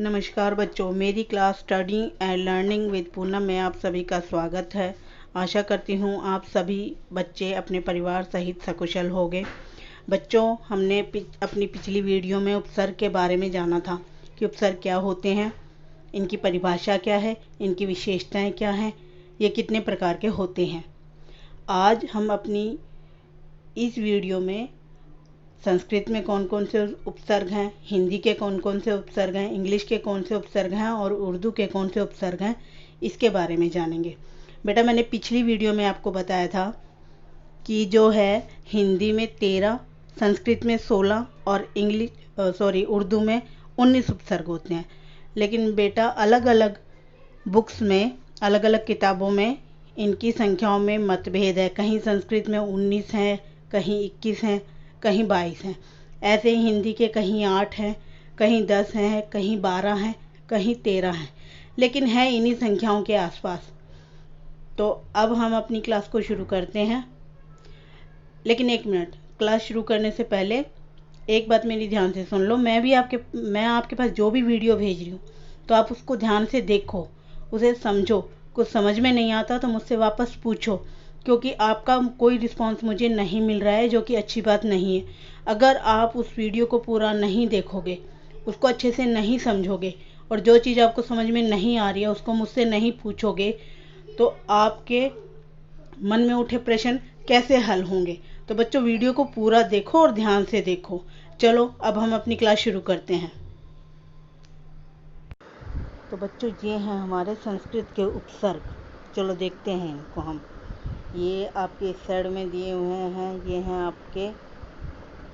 नमस्कार बच्चों, मेरी class studying and learning with Poonam में आप सभी का स्वागत है। आशा करती हूँ आप सभी बच्चे अपने परिवार सहित सकुशल होंगे। बच्चों, हमने अपनी पिछली वीडियो में उपसर्ग के बारे में जाना था कि उपसर्ग क्या होते हैं, इनकी परिभाषा क्या है, इनकी विशेषताएं क्या हैं, ये कितने प्रकार के होते हैं। आज हम अपनी इस वीडियो में संस्कृत में कौन कौन से उपसर्ग हैं, हिंदी के कौन कौन से उपसर्ग हैं, इंग्लिश के कौन से उपसर्ग हैं और उर्दू के कौन से उपसर्ग हैं, इसके बारे में जानेंगे। बेटा, मैंने पिछली वीडियो में आपको बताया था कि जो है हिंदी में 13, संस्कृत में 16 और उर्दू में 19 उपसर्ग होते हैं। लेकिन बेटा, अलग अलग बुक्स में, अलग अलग किताबों में इनकी संख्याओं में मतभेद है। कहीं संस्कृत में 19 हैं, कहीं 21 हैं, कहीं 22 हैं। ऐसे ही हिंदी के कहीं 8 हैं, कहीं 10 हैं, कहीं 12 हैं, कहीं 13 हैं, लेकिन है इन्हीं संख्याओं के आसपास। तो अब हम अपनी क्लास को शुरू करते हैं। लेकिन एक मिनट, क्लास शुरू करने से पहले एक बात मेरी ध्यान से सुन लो। मैं आपके पास जो भी वीडियो भेज रही हूँ तो आप उसको ध्यान से देखो, उसे समझो। कुछ समझ में नहीं आता तो मुझसे वापस पूछो, क्योंकि आपका कोई रिस्पांस मुझे नहीं मिल रहा है, जो कि अच्छी बात नहीं है। अगर आप उस वीडियो को पूरा नहीं देखोगे, उसको अच्छे से नहीं समझोगे और जो चीज़ आपको समझ में नहीं आ रही है उसको मुझसे नहीं पूछोगे, तो आपके मन में उठे प्रश्न कैसे हल होंगे। तो बच्चों, वीडियो को पूरा देखो और ध्यान से देखो। चलो अब हम अपनी क्लास शुरू करते हैं। तो बच्चों, ये हैं हमारे संस्कृत के उपसर्ग। चलो देखते हैं इनको हम। ये आपके इस साइड में दिए हुए हैं, ये हैं आपके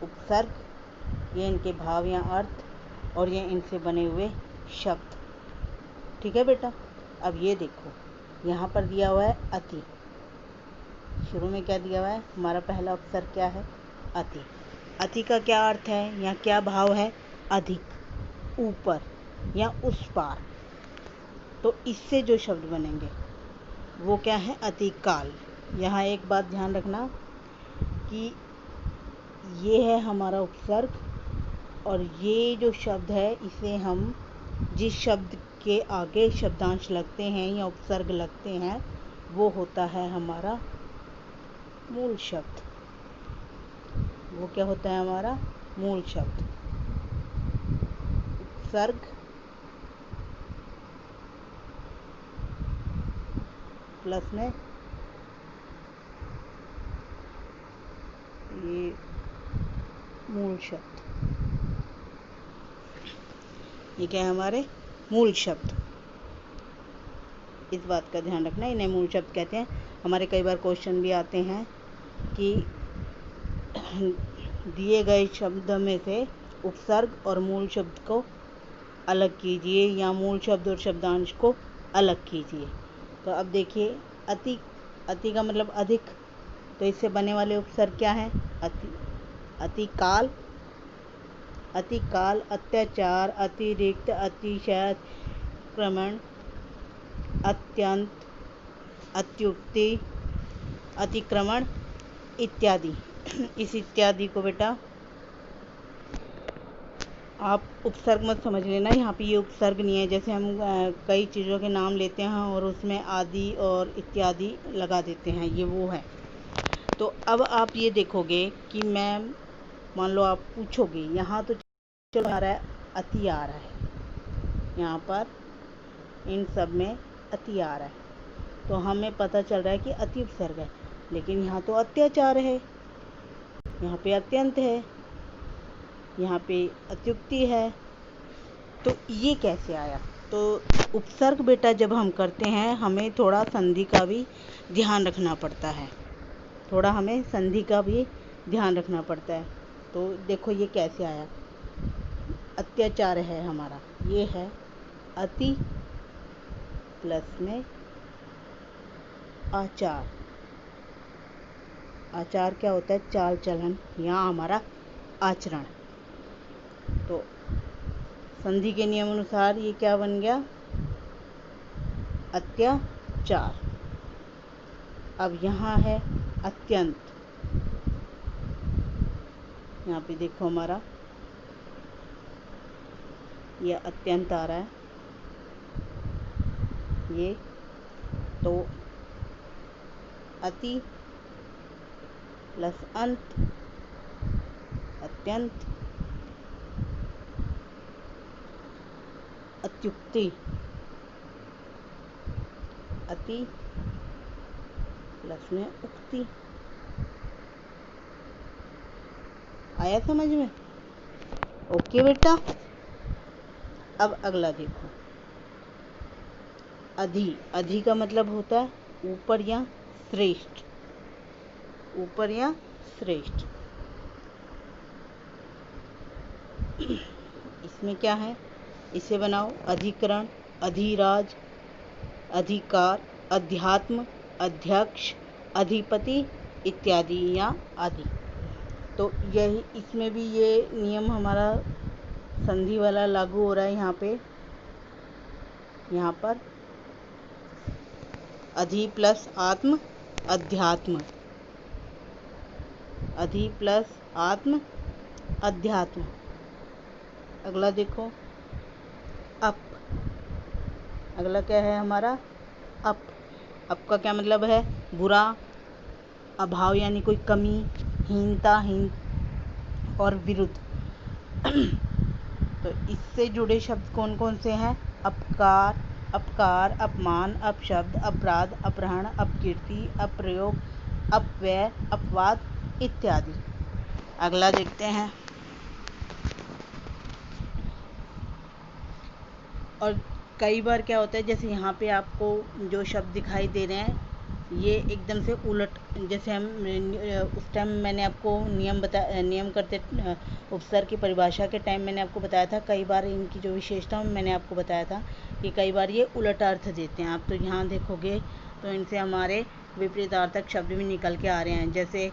उपसर्ग, ये इनके भाव या अर्थ और ये इनसे बने हुए शब्द। ठीक है बेटा। अब ये देखो, यहाँ पर दिया हुआ है अति। शुरू में क्या दिया हुआ है? हमारा पहला उपसर्ग क्या है? अति। अति का क्या अर्थ है या क्या भाव है? अधिक, ऊपर या उस पार। तो इससे जो शब्द बनेंगे वो क्या है? अतिकाल। यहाँ एक बात ध्यान रखना कि ये है हमारा उपसर्ग और ये जो शब्द है इसे हम जिस शब्द के आगे शब्दांश लगते हैं या उपसर्ग लगते हैं वो होता है हमारा मूल शब्द। वो क्या होता है? हमारा मूल शब्द। उपसर्ग प्लस में ये मूल शब्द, ये क्या है? हमारे मूल शब्द। इस बात का ध्यान रखना, इन्हें मूल शब्द कहते हैं। हमारे कई बार क्वेश्चन भी आते हैं कि दिए गए शब्द में से उपसर्ग और मूल शब्द को अलग कीजिए या मूल शब्द और शब्दांश को अलग कीजिए। तो अब देखिए, अति, अति का मतलब अधिक, तो इससे बने वाले उपसर्ग क्या हैं? अति, अतिकाल, अतिकाल, अत्याचार, अतिरिक्त, अतिशय, क्रमण, अत्यंत, अत्युक्ति, अतिक्रमण इत्यादि। इस इत्यादि को बेटा आप उपसर्ग मत समझ लेना। यहाँ पे ये उपसर्ग नहीं है। जैसे हम कई चीज़ों के नाम लेते हैं और उसमें आदि और इत्यादि लगा देते हैं, ये वो है। तो अब आप ये देखोगे कि मैं, मान लो आप पूछोगे, यहाँ तो चलो आ रहा है, अति आ रहा है, यहाँ पर इन सब में अति आ रहा है, तो हमें पता चल रहा है कि अति उपसर्ग है। लेकिन यहाँ तो अत्याचार है, यहाँ पे अत्यंत है, यहाँ पे अत्युक्ति है, तो ये कैसे आया? तो उपसर्ग बेटा जब हम करते हैं हमें थोड़ा संधि का भी ध्यान रखना पड़ता है, थोड़ा हमें संधि का भी ध्यान रखना पड़ता है। तो देखो ये कैसे आया। अत्याचार है हमारा, ये है अति प्लस में आचार। आचार क्या होता है? चाल चलन या हमारा आचरण। तो संधि के नियम अनुसार ये क्या बन गया? अत्याचार। अब यहाँ है अत्यंत, यहाँ पे देखो हमारा ये अत्यंत आ रहा है, ये तो अति प्लस अंत, अत्यंत, अत्युक्ति, अति प्लस में उक्ति। आया समझ में? ओके बेटा। अब अगला देखो, अधि। अधि का मतलब होता है ऊपर या श्रेष्ठ, ऊपर या श्रेष्ठ। इसमें क्या है, इसे बनाओ अधिकरण, अधिराज, अधिकार, अध्यात्म, अध्यक्ष, अधिपति इत्यादि या आदि। तो यही इसमें भी ये नियम हमारा संधि वाला लागू हो रहा है यहाँ पे। यहाँ पर अधि प्लस आत्म, अध्यात्म, अधि प्लस आत्म, अध्यात्म। अगला देखो अप। अगला क्या है हमारा, अप। अप का क्या मतलब है, बुरा, अभाव यानी कोई कमी, हीनता, हीन और विरुद्ध। तो इससे जुड़े शब्द कौन कौन से हैं, अपकार, अपकार, अपमान, अपशब्द, अपराध, अपहरण, अपकीर्ति, अप्रयोग, अपव्यय, अपवाद इत्यादि। अगला देखते हैं। और कई बार क्या होता है, जैसे यहाँ पे आपको जो शब्द दिखाई दे रहे हैं ये एकदम से उलट, जैसे हम उस टाइम मैंने आपको नियम करते उपसर्ग की परिभाषा के टाइम मैंने आपको बताया था, कई बार इनकी जो विशेषता मैंने आपको बताया था कि कई बार ये उलट अर्थ देते हैं। आप तो यहाँ देखोगे तो इनसे हमारे विपरीतार्थक शब्द भी निकल के आ रहे हैं, जैसे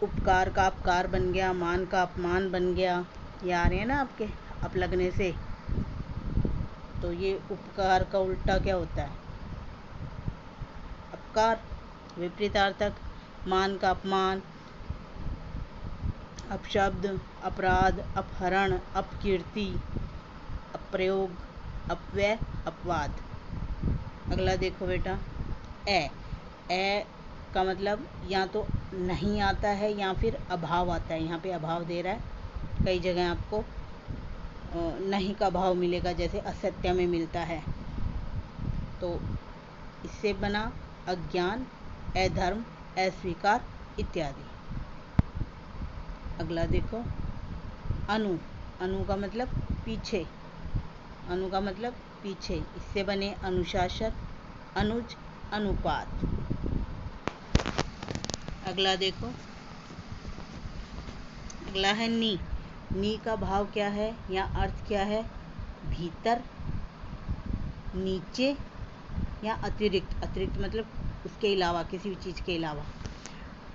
उपकार का अपकार बन गया, मान का अपमान बन गया, ये आ रहे हैं ना आपके अप लगने से। तो ये उपकार का उल्टा क्या होता है, अपकार, विपरीतार्थक, मान का अपमान, अपशब्द, अपराध, अपहरण, अपकीर्ति, अप्रयोग, अपव्यय, अपवाद। अगला देखो बेटा ए का मतलब या तो नहीं आता है या फिर अभाव आता है। यहाँ पे अभाव दे रहा है, कई जगह आपको नहीं का भाव मिलेगा, जैसे असत्य में मिलता है। तो इससे बना अज्ञान, अधर्म, अस्वीकार इत्यादि। अगला देखो अनु। अनु का मतलब पीछे, अनु का मतलब पीछे। इससे बने अनुशासन, अनुज, अनुपात। अगला देखो, अगला है नी। नी का भाव क्या है या अर्थ क्या है, भीतर, नीचे या अतिरिक्त। अतिरिक्त मतलब उसके अलावा, किसी भी चीज़ के अलावा।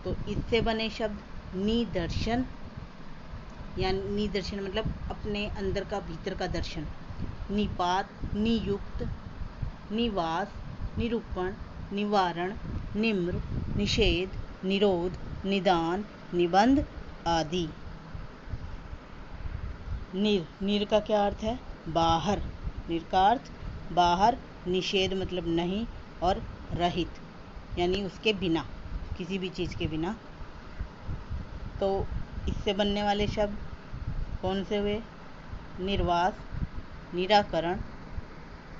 तो इससे बने शब्द निदर्शन, या निदर्शन मतलब अपने अंदर का, भीतर का दर्शन। निपात, नियुक्त, निवास, निरूपण, निवारण, निम्र, निषेध, निरोध, निदान, निबंध आदि। निर का क्या अर्थ है, बाहर। निर का अर्थ बाहर, निषेध मतलब नहीं, और रहित यानी उसके बिना, किसी भी चीज़ के बिना। तो इससे बनने वाले शब्द कौन से हुए, निर्वास, निराकरण,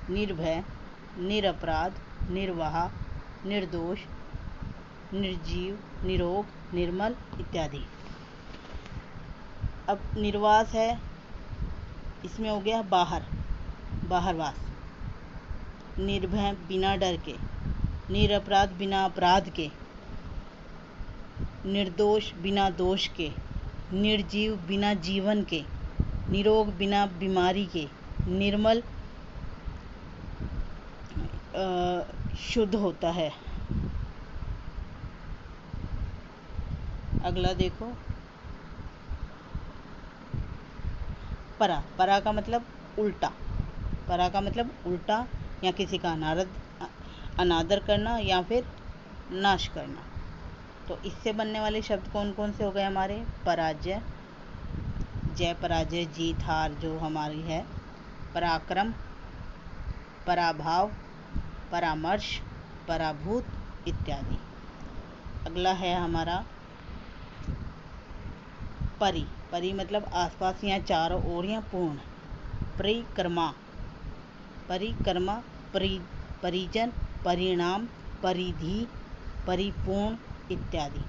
निर्भय, निरपराध, निर्वाह, निर्दोष, निर्जीव, निरोग, निर्मल इत्यादि। अब निर्वास है, इसमें हो गया बाहर, बाहरवास। निर्भय बिना डर के, निरपराध बिना अपराध के, निर्दोष बिना दोष के, निर्जीव बिना जीवन के, निरोग बिना बीमारी के, निर्मल शुद्ध होता है। अगला देखो परा। परा का मतलब उल्टा, परा का मतलब उल्टा या किसी का अनादर करना या फिर नाश करना। तो इससे बनने वाले शब्द कौन कौन से हो गए हमारे, पराजय, जय पराजय, जीत हार जो हमारी है, पराक्रम, पराभाव, परामर्श, पराभूत इत्यादि। अगला है हमारा परि। परि मतलब आसपास या चारों ओर या पूर्ण। परिक्रमा, परिक्रमा, परिजन, परिणाम, परिधि, परिपूर्ण इत्यादि।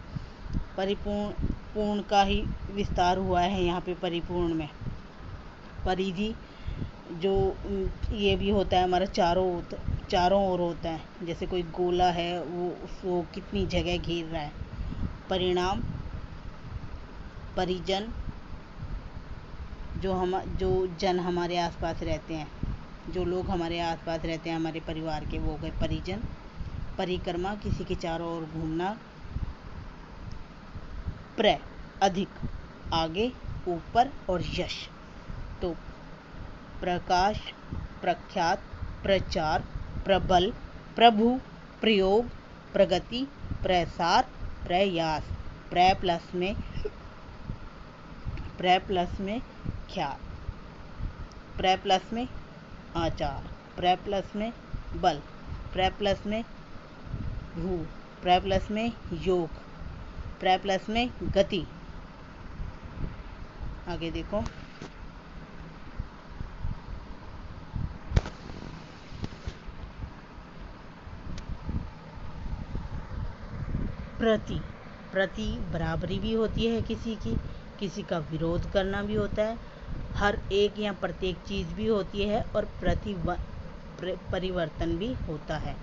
पूर्ण का ही विस्तार हुआ है यहाँ पे परिपूर्ण में। परिधि जो ये भी होता है हमारा चारों ओर होता है, जैसे कोई गोला है वो उसको कितनी जगह घेर रहा है। परिणाम, परिजन जो जन हमारे आसपास रहते हैं, जो लोग हमारे आसपास रहते हैं हमारे परिवार के, वो गए परिजन। परिक्रमा किसी के चारों ओर घूमना। प्र अधिक, आगे, ऊपर और यश तो प्रकाश, प्रख्यात, प्रचार, प्रबल, प्रभु, प्रयोग, प्रगति, प्रसार, प्रयास। प्र प्लस में ख्यात, प्र प्लस में आचार, प्र प्लस में बल, प्र प्लस में भू, प्र प्लस में योग, प्र प्लस में गति। आगे देखो, प्रति। प्रति बराबरी भी होती है किसी का विरोध करना भी होता है। हर एक या प्रत्येक चीज़ भी होती है और परिवर्तन भी होता है।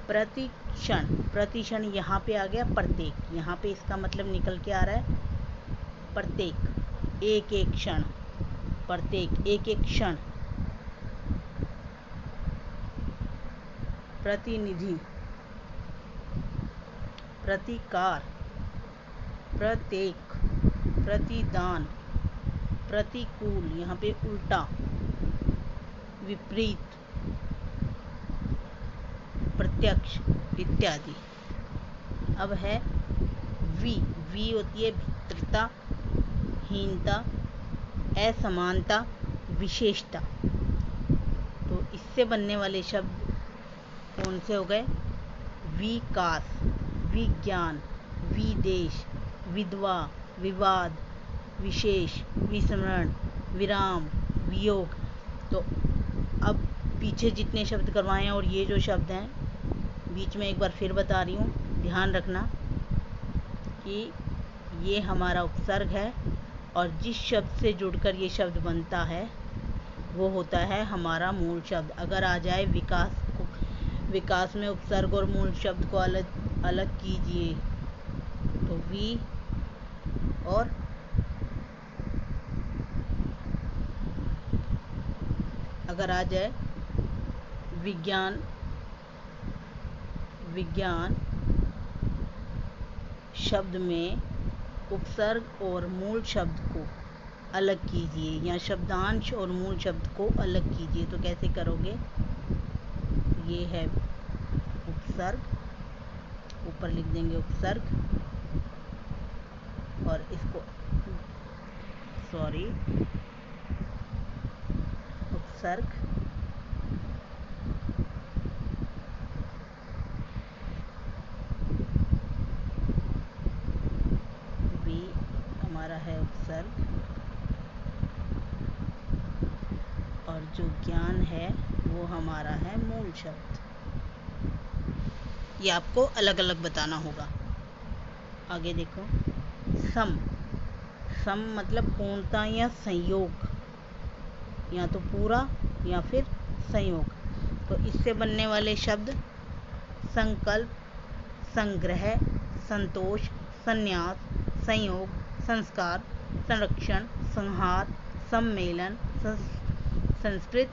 प्रतिक्षण, प्रतिक्षण यहाँ पे आ गया प्रत्येक। यहाँ पे इसका मतलब निकल के आ रहा है प्रत्येक, एक एक क्षण, प्रत्येक एक एक क्षण। प्रतिनिधि, प्रतिकार, प्रत्येक, प्रतिदान, प्रतिकूल, यहाँ पे उल्टा, विपरीत, प्रत्यक्ष इत्यादि। अब है वी होती है भिन्नता, हीनता, असमानता, विशेषता। तो इससे बनने वाले शब्द कौन से हो गए? विकास, विज्ञान, विदेश, विधवा, विवाद, विशेष, विस्मरण, विराम, वियोग। तो अब पीछे जितने शब्द करवाए हैं और ये जो शब्द हैं बीच में एक बार फिर बता रही हूँ, ध्यान रखना कि ये हमारा उपसर्ग है और जिस शब्द से जुड़कर ये शब्द बनता है वो होता है हमारा मूल शब्द। अगर आ जाए विकास में उपसर्ग और मूल शब्द को अलग कीजिए तो वी और अगर आ जाए विज्ञान शब्द में उपसर्ग और मूल शब्द को अलग कीजिए या शब्दांश और मूल शब्द को अलग कीजिए तो कैसे करोगे? ये है उपसर्ग, ऊपर लिख देंगे उपसर्ग और इसको उपसर्ग, भी हमारा है उपसर्ग और जो ज्ञान है वो हमारा है मूल शब्द। ये आपको अलग अलग बताना होगा। आगे देखो, सम मतलब पूर्णता या संयोग, या तो पूरा या फिर संयोग। तो इससे बनने वाले शब्द संकल्प, संग्रह, संतोष, संन्यास, संयोग, संस्कार, संरक्षण, संहार, सम्मेलन, संस्कृत,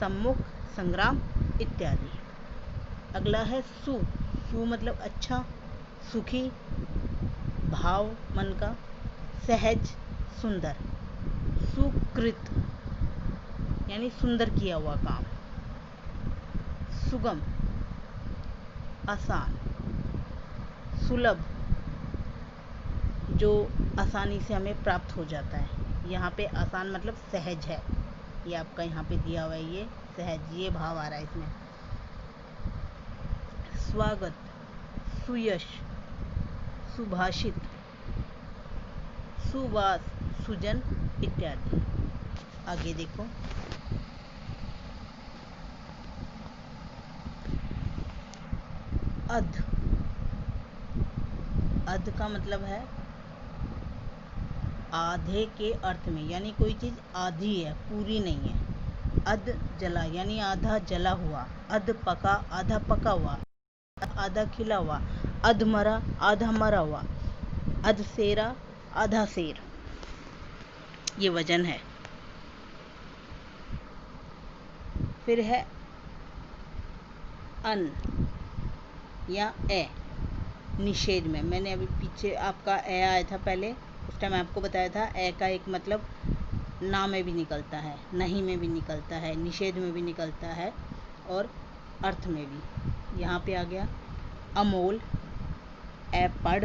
सम्मुख, संग्राम इत्यादि। अगला है सु मतलब अच्छा, सुखी, भाव मन का, सहज, सुंदर। सुकृत यानी सुंदर किया हुआ काम। सुगम, आसान। सुलभ, जो आसानी से हमें प्राप्त हो जाता है। यहाँ पे आसान मतलब सहज है। ये आपका यहाँ पे दिया हुआ है, ये सहज, ये भाव आ रहा है इसमें। स्वागत, सुयश, सुभाषित, सुवास, सुजन इत्यादि। आगे देखो, अध, अध का मतलब है आधे के अर्थ में, यानी कोई चीज आधी है, पूरी नहीं है। अध जला यानी आधा जला हुआ, अध पका आधा पका हुआ, आधा खिला हुआ, अध मरा आधा मरा हुआ, अध सेरा आधा सेर, ये वजन है। फिर है अन या ए, निषेध में। मैंने अभी पीछे आपका ए आया था पहले, उस टाइम आपको बताया था ए का एक मतलब ना में भी निकलता है, नहीं में भी निकलता है, निषेध में भी निकलता है और अर्थ में भी। यहाँ पे आ गया अमोल, ए पढ़,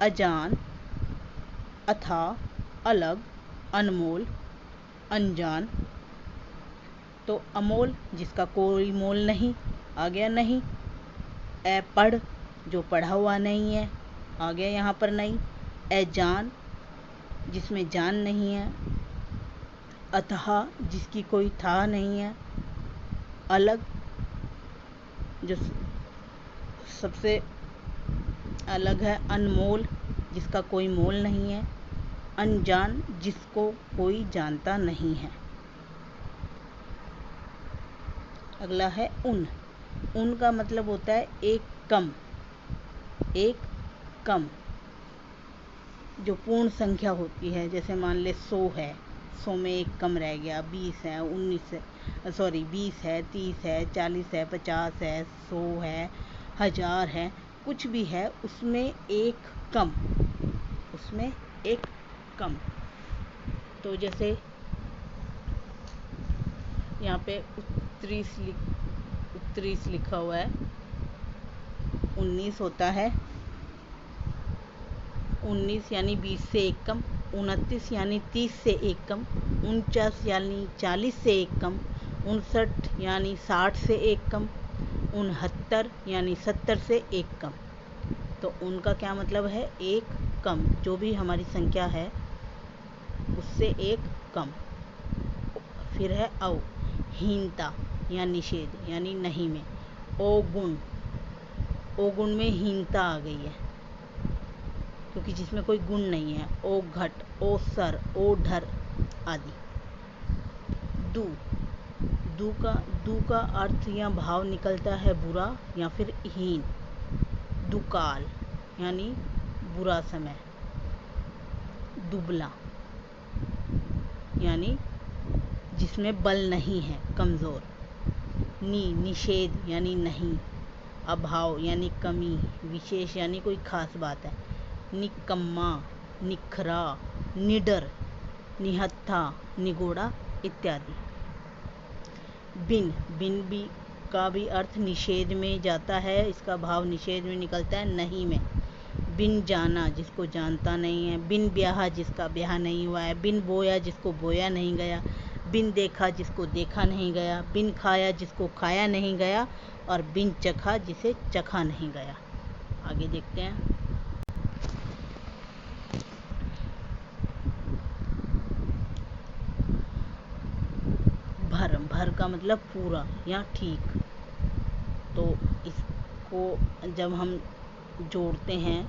अजान, अथा, अलग, अनमोल, अनजान। तो अमोल जिसका कोई मोल नहीं, आ गया नहीं। ए पढ़ जो पढ़ा हुआ नहीं है, आ गया यहाँ पर नहीं। ए जान जिसमें जान नहीं है। अतः जिसकी कोई था नहीं है। अलग जो सबसे अलग है। अनमोल जिसका कोई मोल नहीं है। अनजान जिसको कोई जानता नहीं है। अगला है उन। उन का मतलब होता है एक कम, एक कम जो पूर्ण संख्या होती है। जैसे मान ले 100 है, 100 में एक कम रह गया, 20 है, 19 है, सॉरी 20 है, 30 है, 40 है, 50 है, 100 है, 1000 है, कुछ भी है, उसमें एक कम, उसमें एक कम। तो जैसे यहाँ पे उत्तरीस लिखा हुआ है, 19 होता है, 19 यानी 20 से एक कम, 29 यानी 30 से एक कम, 49 यानी 40 से एक कम, 59 यानी 60 से एक कम, 69 यानी 70 से एक कम। तो उनका क्या मतलब है? एक कम, जो भी हमारी संख्या है उससे एक कम। फिर है औ, हीनता या निषेध यानी नहीं में। ओ गुण, ओ गुण में हीनता आ गई है क्योंकि जिसमें कोई गुण नहीं है। ओ घट, ओ सर, ओ ढर आदि। दू, दू का अर्थ या भाव निकलता है बुरा या फिर हीन। दुकाल यानी बुरा समय। दुबला यानी जिसमें बल नहीं है, कमज़ोर। निषेध यानी नहीं। अभाव यानी कमी, विशेष यानी कोई खास बात है। निकम्मा, निखरा, निडर, निहत्था, निगोड़ा इत्यादि। बिन, बिन भी का भी अर्थ निषेध में जाता है, इसका भाव निषेध में निकलता है, नहीं में। बिन जाना जिसको जानता नहीं है। बिन ब्याह जिसका ब्याह नहीं हुआ है। बिन बोया जिसको बोया नहीं गया। बिन देखा जिसको देखा नहीं गया। बिन खाया जिसको खाया नहीं गया। और बिन चखा जिसे चखा नहीं गया। आगे देखते हैं। भर, भर का मतलब पूरा या ठीक। तो इसको जब हम जोड़ते हैं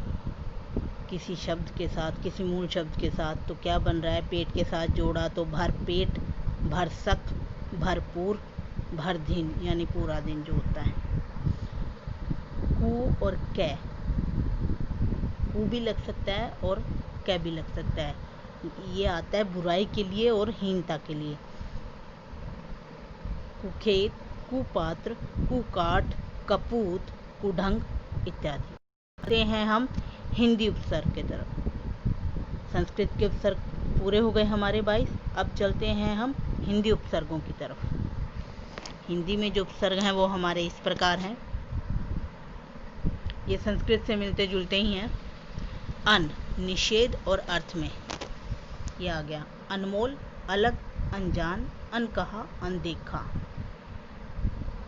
किसी शब्द के साथ, किसी मूल शब्द के साथ, तो क्या बन रहा है? पेट के साथ जोड़ा तो भर पेट, भर सक, भरपूर, भर दिन यानी पूरा दिन जो होता है। कु और कै, कु भी लग सकता है और कै भी लग सकता है। ये आता है बुराई के लिए और हीनता के लिए। कुखेत, कुपात्र, कुकाठ, कपूत, कुढंग इत्यादि। आते हैं हम हिंदी उपसर्ग की तरफ। संस्कृत के उपसर्ग पूरे हो गए हमारे 22। अब चलते हैं हम हिंदी उपसर्गों की तरफ। हिंदी में जो उपसर्ग हैं वो हमारे इस प्रकार हैं। ये संस्कृत से मिलते जुलते ही हैं। अन, निषेध और अर्थ में। ये आ गया। अनमोल, अलग, अनजान, अनकहा, अनदेखा।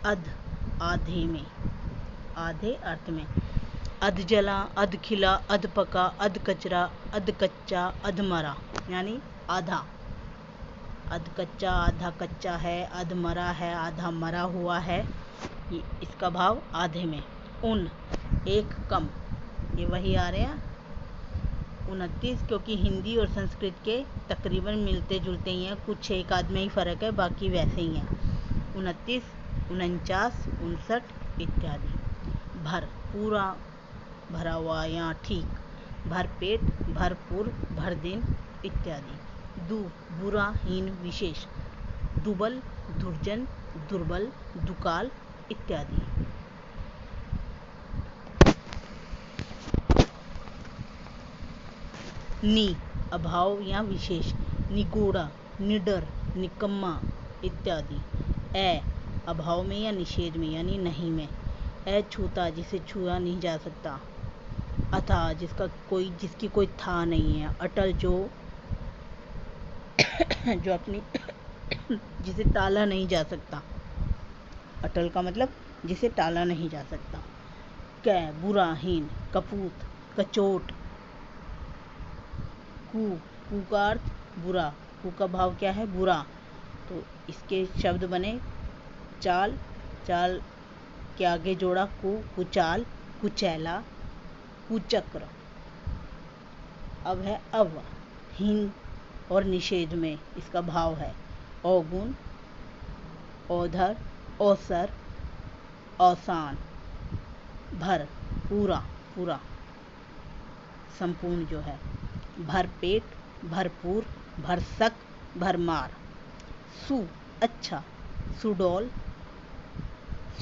अध, आधे में, आधे अर्थ में। अध जला, अध खिला, अध पका, अध कचरा, अध कच्चा, अध मरा, यानी आधा। अध कच्चा, आधा कच्चा है, अध मरा है, आधा मरा हुआ है। इसका भाव आधे में। उन, एक कम, ये वही आ रहे हैं 29, क्योंकि हिंदी और संस्कृत के तकरीबन मिलते जुलते ही हैं, कुछ एक आध में ही फ़र्क है, बाकी वैसे ही हैं। 29, 49, 59 इत्यादि। भर, पूरा भरा हुआ या ठीक। भर पेट, भरपूर, भर दिन इत्यादि। दु, बुरा, हीन, विशेष। दुबल, दुर्जन, दुर्बल, दुकाल इत्यादि। नि, अभाव या विशेष। निगूढ़ा, निडर, निकम्मा इत्यादि। ए, अभाव में या निषेध में यानी नहीं में। अछूता, जिसे छुआ नहीं जा सकता। अथा, जिसकी कोई था नहीं है। अटल, जो अपनी जिसे टाला नहीं जा सकता। अटल का मतलब जिसे टाला नहीं जा सकता। कै, बुरा, हीन, कपूत, कचोट। कु का अर्थ बुरा, कु का भाव क्या है? बुरा। तो इसके शब्द बने चाल, चाल के आगे जोड़ा कुचाल, कुचैला, कुचक्र। अब है अव, हीन और निषेध में। इसका भाव है अवगुण, औधर, औसर, औसान। भर, पूरा, पूरा, संपूर्ण जो है। भर पेट, भरपूर, भरसक, भरमार। सु, अच्छा, सुडौल,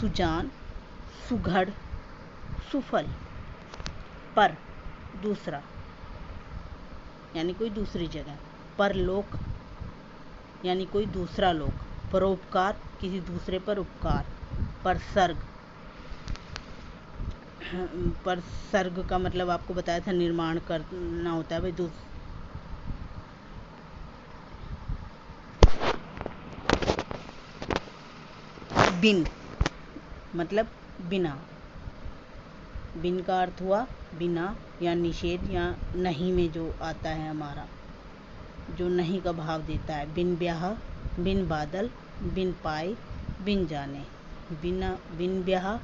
सुजान, सुघड़, सुफल। पर, दूसरा, यानी कोई दूसरी जगह। परलोक, यानी कोई दूसरा लोक। परोपकार, किसी दूसरे पर उपकार। परसर्ग, पर सर्ग का मतलब आपको बताया था निर्माण करना होता है भाई। बिन, मतलब बिना। बिन का अर्थ हुआ बिना या निषेध या नहीं में जो आता है हमारा, जो नहीं का भाव देता है। बिन ब्याह, बिन बादल, बिन पाए, बिन जाने। बिन ब्याह,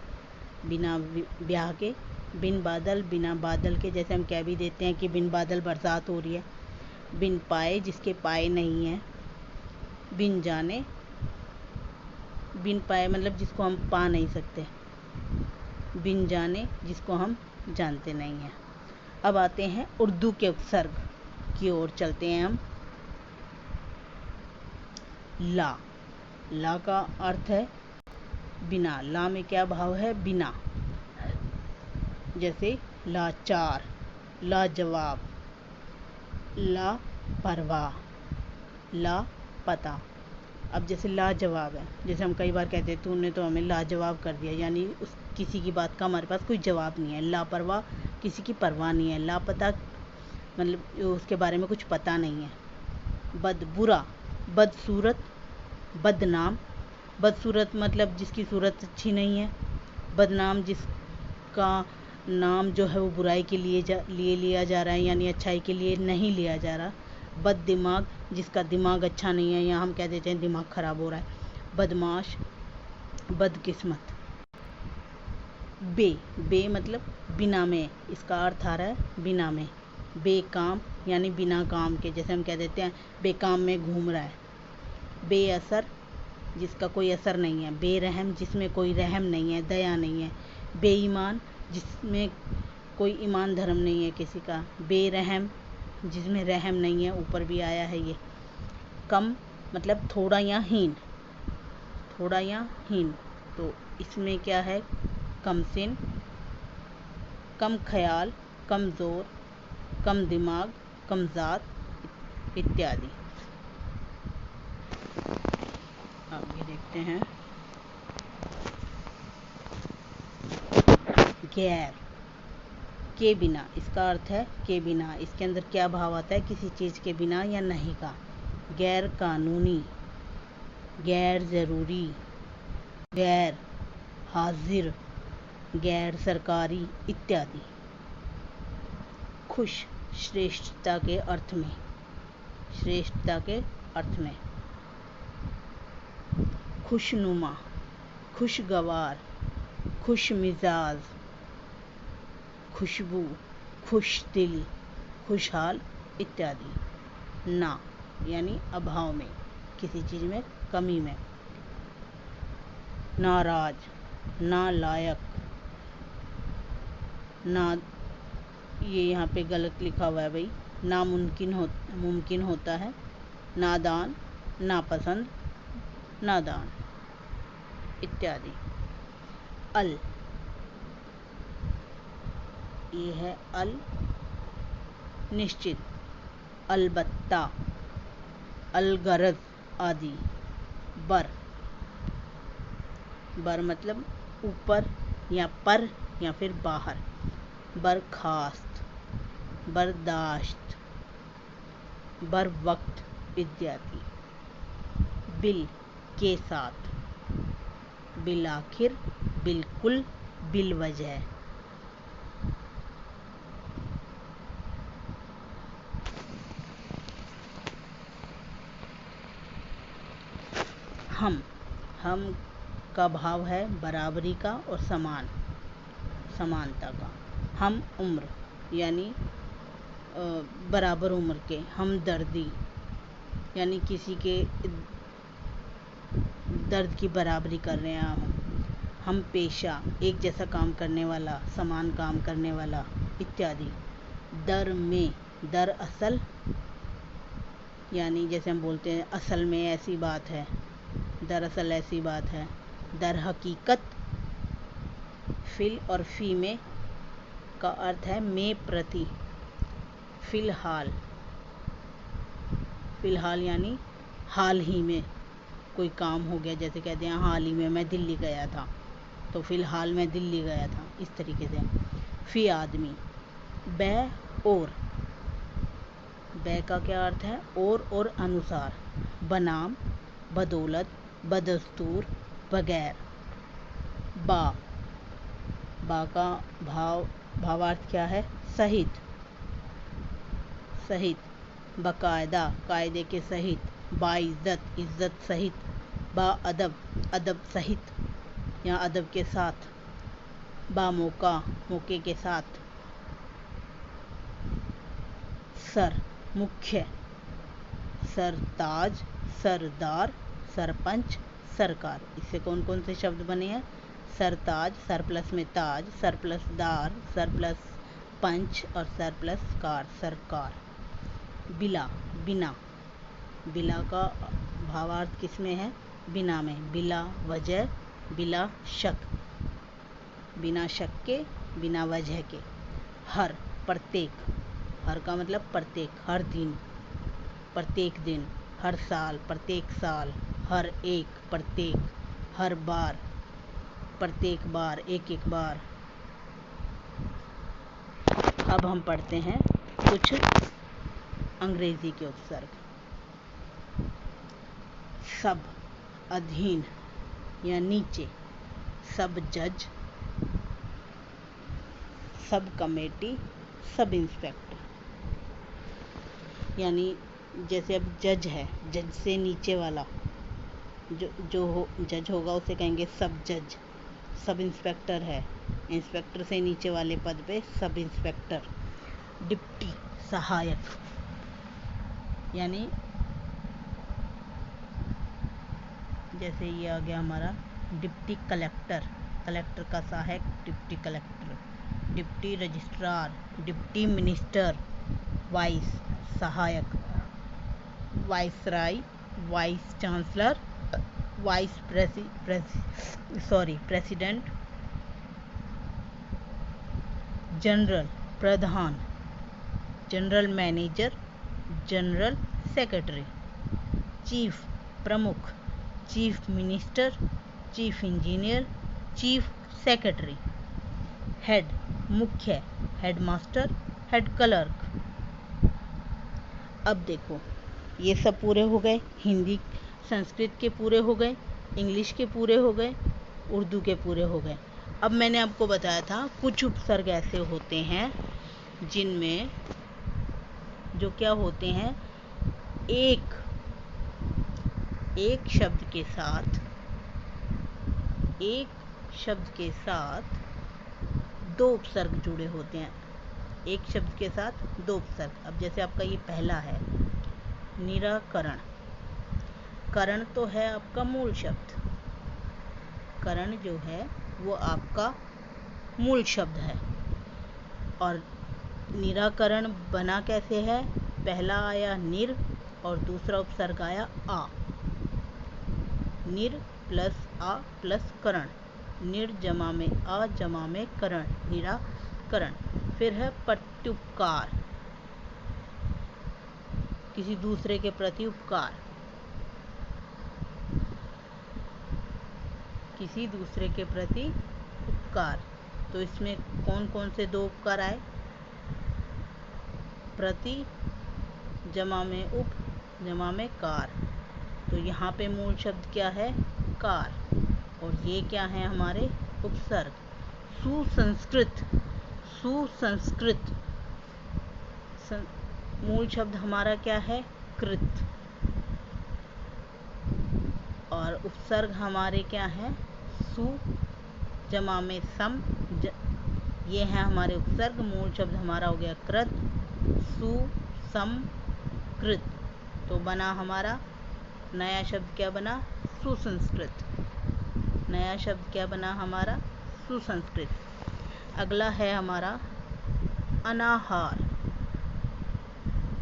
बिना ब्याह के। बिन बादल, बिना बादल के। जैसे हम कह भी देते हैं कि बिन बादल बरसात हो रही है। बिन पाए, जिसके पाए नहीं है। बिन जाने, बिन पाए मतलब जिसको हम पा नहीं सकते। बिन जाने, जिसको हम जानते नहीं हैं। अब आते हैं उर्दू के उपसर्ग की ओर चलते हैं हम। ला, ला का अर्थ है बिना। ला में क्या भाव है? बिना। जैसे लाचार, लाजवाब, लापरवाह, लापता। अब जैसे लाजवाब है, जैसे हम कई बार कहते हैं तूने तो हमें लाजवाब कर दिया, यानी उस किसी की बात का हमारे पास कोई जवाब नहीं है। लापरवाह, किसी की परवाह नहीं है। लापता मतलब उसके बारे में कुछ पता नहीं है। बद, बुरा, बदसूरत, बदनाम। बदसूरत मतलब जिसकी सूरत अच्छी नहीं है। बदनाम, जिसका नाम जो है वो बुराई के लिए लिया जा रहा है, यानी अच्छाई के लिए नहीं लिया जा रहा। बद दिमाग, जिसका दिमाग अच्छा नहीं है, या हम कह देते हैं दिमाग खराब हो रहा है। बदमाश, बदकिस्मत। बे, बे मतलब बिना में। इसका अर्थ आ रहा है बिना में। बेकाम, यानी बिना काम के। जैसे हम कह देते हैं बेकाम में घूम रहा है। बेअसर, जिसका कोई असर नहीं है। बेरहम, जिसमें कोई रहम नहीं है, दया नहीं है। बेईमान, जिसमें कोई ईमान धर्म नहीं है किसी का। बेरहम, जिसमें रहम नहीं है, ऊपर भी आया है ये। कम मतलब थोड़ा या हीन, थोड़ा या हीन। तो इसमें क्या है? कम सिन, कम ख्याल, कमज़ोर, कम दिमाग, कम ज़ात इत्यादि। आगे देखते हैं। गैर, के बिना। इसका अर्थ है के बिना। इसके अंदर क्या भाव आता है? किसी चीज़ के बिना या नहीं का। गैर कानूनी, गैर ज़रूरी, गैर हाजिर, गैर सरकारी इत्यादि। खुश, श्रेष्ठता के अर्थ में, श्रेष्ठता के अर्थ में। खुशनुमा, खुशगवार, खुश मिजाज, खुशबू, खुश दिल, खुशहाल इत्यादि। ना यानी अभाव में, किसी चीज़ में कमी में। नाराज, नालायक, ना, ये यहाँ पे गलत लिखा हुआ है भाई, मुमकिन होता है। नादान, नापसंद, नादान इत्यादि। अल, ये है अल, निश्चित, अलबत्ता, अलगरज आदि। बर, बर मतलब ऊपर या पर या फिर बाहर। बर्खास्त, बर्दाश्त, बर वक्त इत्यादि। बिल, के साथ, बिल आखिर, बिल्कुल, बिल वजह। हम का भाव है बराबरी का और समानता का। हम उम्र यानी बराबर उम्र के। हमदर्दी यानी किसी के दर्द की बराबरी कर रहे हैं हम पेशा, एक जैसा काम करने वाला, समान काम करने वाला इत्यादि। दर में, दरअसल यानी जैसे हम बोलते हैं असल में ऐसी बात है, दरअसल ऐसी बात है। दर हकीकत, फिल और फी में का अर्थ है में प्रति। फिलहाल, फिलहाल यानी हाल ही में कोई काम हो गया, जैसे कहते हैं हाल ही में मैं दिल्ली गया था, तो फिलहाल मैं दिल्ली गया था, इस तरीके से। फी आदमी, बै और, बै का क्या अर्थ है और अनुसार। बनाम, बदौलत, बदस्तूर, बगैर। बा, बा का भावार्थ क्या है? सहित, सहित, बाकायदा, कायदे के सहित। बाइज्जत, इज्जत सहित। बाअदब, अदब सहित या अदब के साथ। बामौका, मौके के साथ। सर, मुख्य, सरताज, सरदार, सरपंच, सरकार। इससे कौन कौन से शब्द बने हैं? सरताज, सर प्लस में ताज, सर प्लस दार, सर प्लस पंच और सर प्लस कार, सरकार। बिला, बिना, बिला का भावार्थ किस में है? बिना में, बिला वजह, बिला शक, बिना शक के, बिना वजह के। हर, प्रत्येक, हर का मतलब प्रत्येक, हर दिन, प्रत्येक दिन। हर साल, प्रत्येक साल। हर एक, प्रत्येक। हर बार, प्रत्येक बार, एक एक बार। अब हम पढ़ते हैं कुछ अंग्रेजी के उपसर्ग। सब, अधीन या नीचे। सब जज, सब कमेटी, सब इंस्पेक्टर। यानी जैसे अब जज है, जज से नीचे वाला जो जज होगा उसे कहेंगे सब जज। सब इंस्पेक्टर है, इंस्पेक्टर से नीचे वाले पद पे सब इंस्पेक्टर। डिप्टी, सहायक, यानी जैसे ये आ गया हमारा डिप्टी कलेक्टर, कलेक्टर का सहायक deputy collector. Deputy registrar, deputy minister, vice, सहायक। Viceroy, vice chancellor, vice president. General, प्रधान। General manager, general secretary. Chief, प्रमुख। Chief minister, chief engineer, chief secretary. Head, मुख्य, हेडमास्टर, हेड क्लर्क। अब देखो ये सब पूरे हो गए। हिंदी संस्कृत के पूरे हो गए, इंग्लिश के पूरे हो गए, उर्दू के पूरे हो गए। अब मैंने आपको बताया था कुछ उपसर्ग ऐसे होते हैं जिनमें जो क्या होते हैं, एक शब्द के साथ दो उपसर्ग जुड़े होते हैं। एक शब्द के साथ दो उपसर्ग। अब जैसे आपका ये पहला है निराकरण। करण तो है आपका मूल शब्द, करण जो है वो आपका मूल शब्द है। और निराकरण बना कैसे है, पहला आया निर और दूसरा उपसर्ग आया आ। निर प्लस आ प्लस करण, निर जमा में आ जमा में करण, निराकरण। फिर है प्रत्युपकार, किसी दूसरे के प्रति उपकार, किसी दूसरे के प्रति उपकार। तो इसमें कौन कौन से दो उपकार आए, प्रति जमा में उप जमा में कार। तो यहाँ पे मूल शब्द क्या है, कार, और ये क्या है हमारे उपसर्ग। सुसंस्कृत, सुसंस्कृत मूल शब्द हमारा क्या है, कृत, और उपसर्ग हमारे क्या है, सु जमा में सम। ये है हमारे उपसर्ग। मूल शब्द हमारा हो गया कृत, सु सम कृत। तो बना हमारा नया शब्द क्या बना, सुसंस्कृत। नया शब्द क्या बना हमारा, सुसंस्कृत। अगला है हमारा अनाहार।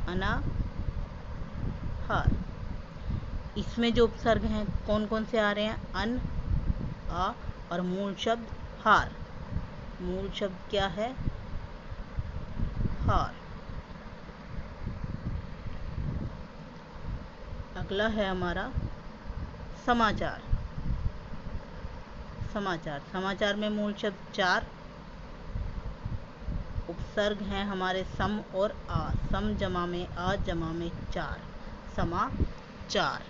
अनाहार, इसमें जो उपसर्ग हैं कौन कौन से आ रहे हैं, अन, आ और मूल शब्द हार। मूल शब्द क्या है, हार। अगला है हमारा समाचार। समाचार, समाचार में मूल शब्द चार, उपसर्ग हैं हमारे सम और आ। सम जमा में आ जमा में चार, समाचार।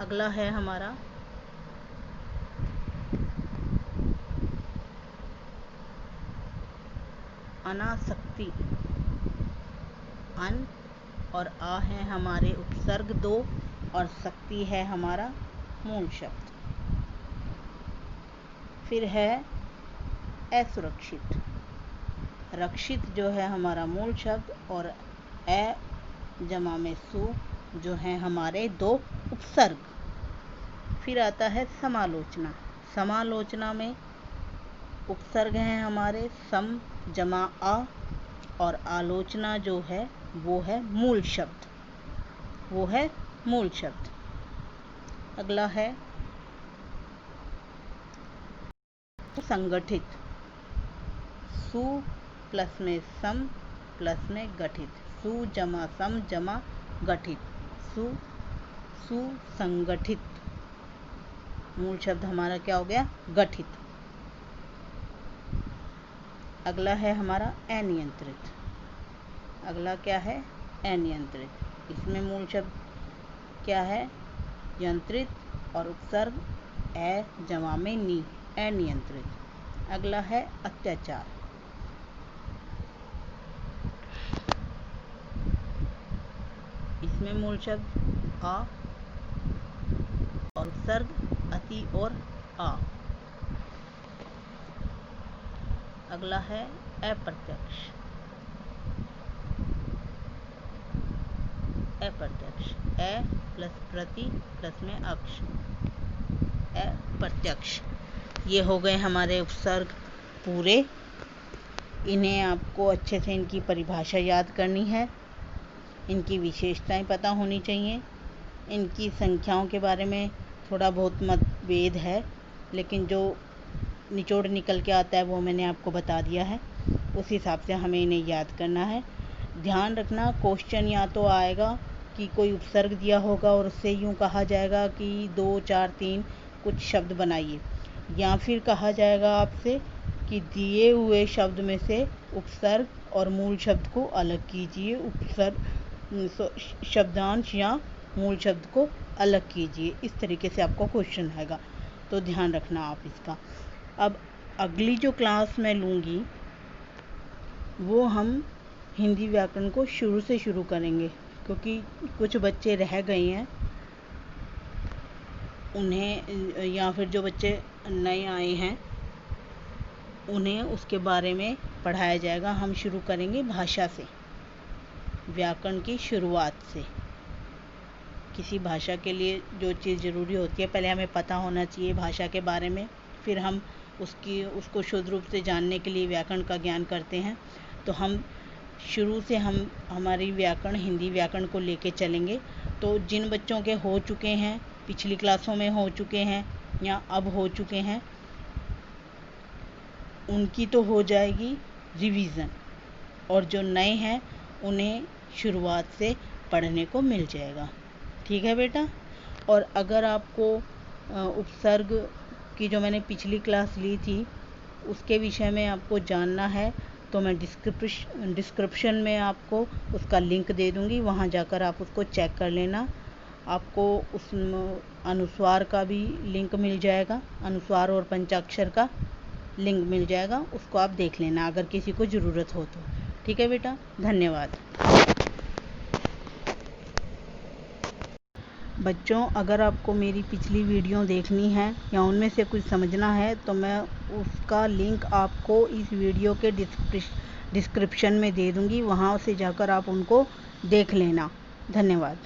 अगला है हमारा अनासक्ति। अन और आ है हमारे उपसर्ग दो, और शक्ति है हमारा मूल शब्द। फिर है असुरक्षित। रक्षित जो है हमारा मूल शब्द, और ए जमा में सु जो है हमारे दो उपसर्ग। फिर आता है समालोचना। समालोचना में उपसर्ग हैं हमारे सम जमा आ, और आलोचना जो है वो है मूल शब्द, वो है मूल शब्द। अगला है संगठित। सु प्लस में सम प्लस में गठित, सु जमा सम जमा गठित, सुसंगठित। मूल शब्द हमारा क्या हो गया, गठित। अगला है हमारा अनियंत्रित। अगला क्या है, अनियंत्रित। इसमें मूल शब्द क्या है, यंत्रित, और उपसर्ग ए जमा में नी, अनियंत्रित। अगला है अत्याचार। इसमें मूल शब्द आ और उपसर्ग अति और आ। अगला है अप्रत्यक्ष। अप्रत्यक्ष, ए प्लस प्रति प्लस में अक्ष, अप्रत्यक्ष। ये हो गए हमारे उपसर्ग पूरे। इन्हें आपको अच्छे से इनकी परिभाषा याद करनी है, इनकी विशेषताएं पता होनी चाहिए। इनकी संख्याओं के बारे में थोड़ा बहुत मतभेद है, लेकिन जो निचोड़ निकल के आता है वो मैंने आपको बता दिया है। उस हिसाब से हमें इन्हें याद करना है। ध्यान रखना, क्वेश्चन या तो आएगा कि कोई उपसर्ग दिया होगा और उससे यूँ कहा जाएगा कि 2, 4, 3 कुछ शब्द बनाइए, या फिर कहा जाएगा आपसे कि दिए हुए शब्द में से उपसर्ग और मूल शब्द को अलग कीजिए। उपसर्ग शब्दांश या मूल शब्द को अलग कीजिए। इस तरीके से आपको क्वेश्चन आएगा, तो ध्यान रखना आप इसका। अब अगली जो क्लास मैं लूँगी वो हम हिंदी व्याकरण को शुरू से शुरू करेंगे, क्योंकि कुछ बच्चे रह गए हैं उन्हें, या फिर जो बच्चे नए आए हैं उन्हें उसके बारे में पढ़ाया जाएगा। हम शुरू करेंगे भाषा से, व्याकरण की शुरुआत से। किसी भाषा के लिए जो चीज़ ज़रूरी होती है पहले हमें पता होना चाहिए भाषा के बारे में, फिर हम उसको शुद्ध रूप से जानने के लिए व्याकरण का ज्ञान करते हैं। तो हम शुरू से हमारी व्याकरण, हिंदी व्याकरण को लेके चलेंगे। तो जिन बच्चों के हो चुके हैं, पिछली क्लासों में हो चुके हैं या अब हो चुके हैं, उनकी तो हो जाएगी रिवीज़न, और जो नए हैं उन्हें शुरुआत से पढ़ने को मिल जाएगा। ठीक है बेटा। और अगर आपको उपसर्ग की जो मैंने पिछली क्लास ली थी उसके विषय में आपको जानना है तो मैं डिस्क्रिप्शन में आपको उसका लिंक दे दूँगी, वहाँ जाकर आप उसको चेक कर लेना। आपको उस अनुस्वार का भी लिंक मिल जाएगा, अनुस्वार और पंचाक्षर का लिंक मिल जाएगा, उसको आप देख लेना अगर किसी को ज़रूरत हो तो। ठीक है बेटा, धन्यवाद। बच्चों, अगर आपको मेरी पिछली वीडियो देखनी है या उनमें से कुछ समझना है तो मैं उसका लिंक आपको इस वीडियो के डिस्क्रिप्शन में दे दूँगी, वहाँ से जाकर आप उनको देख लेना। धन्यवाद।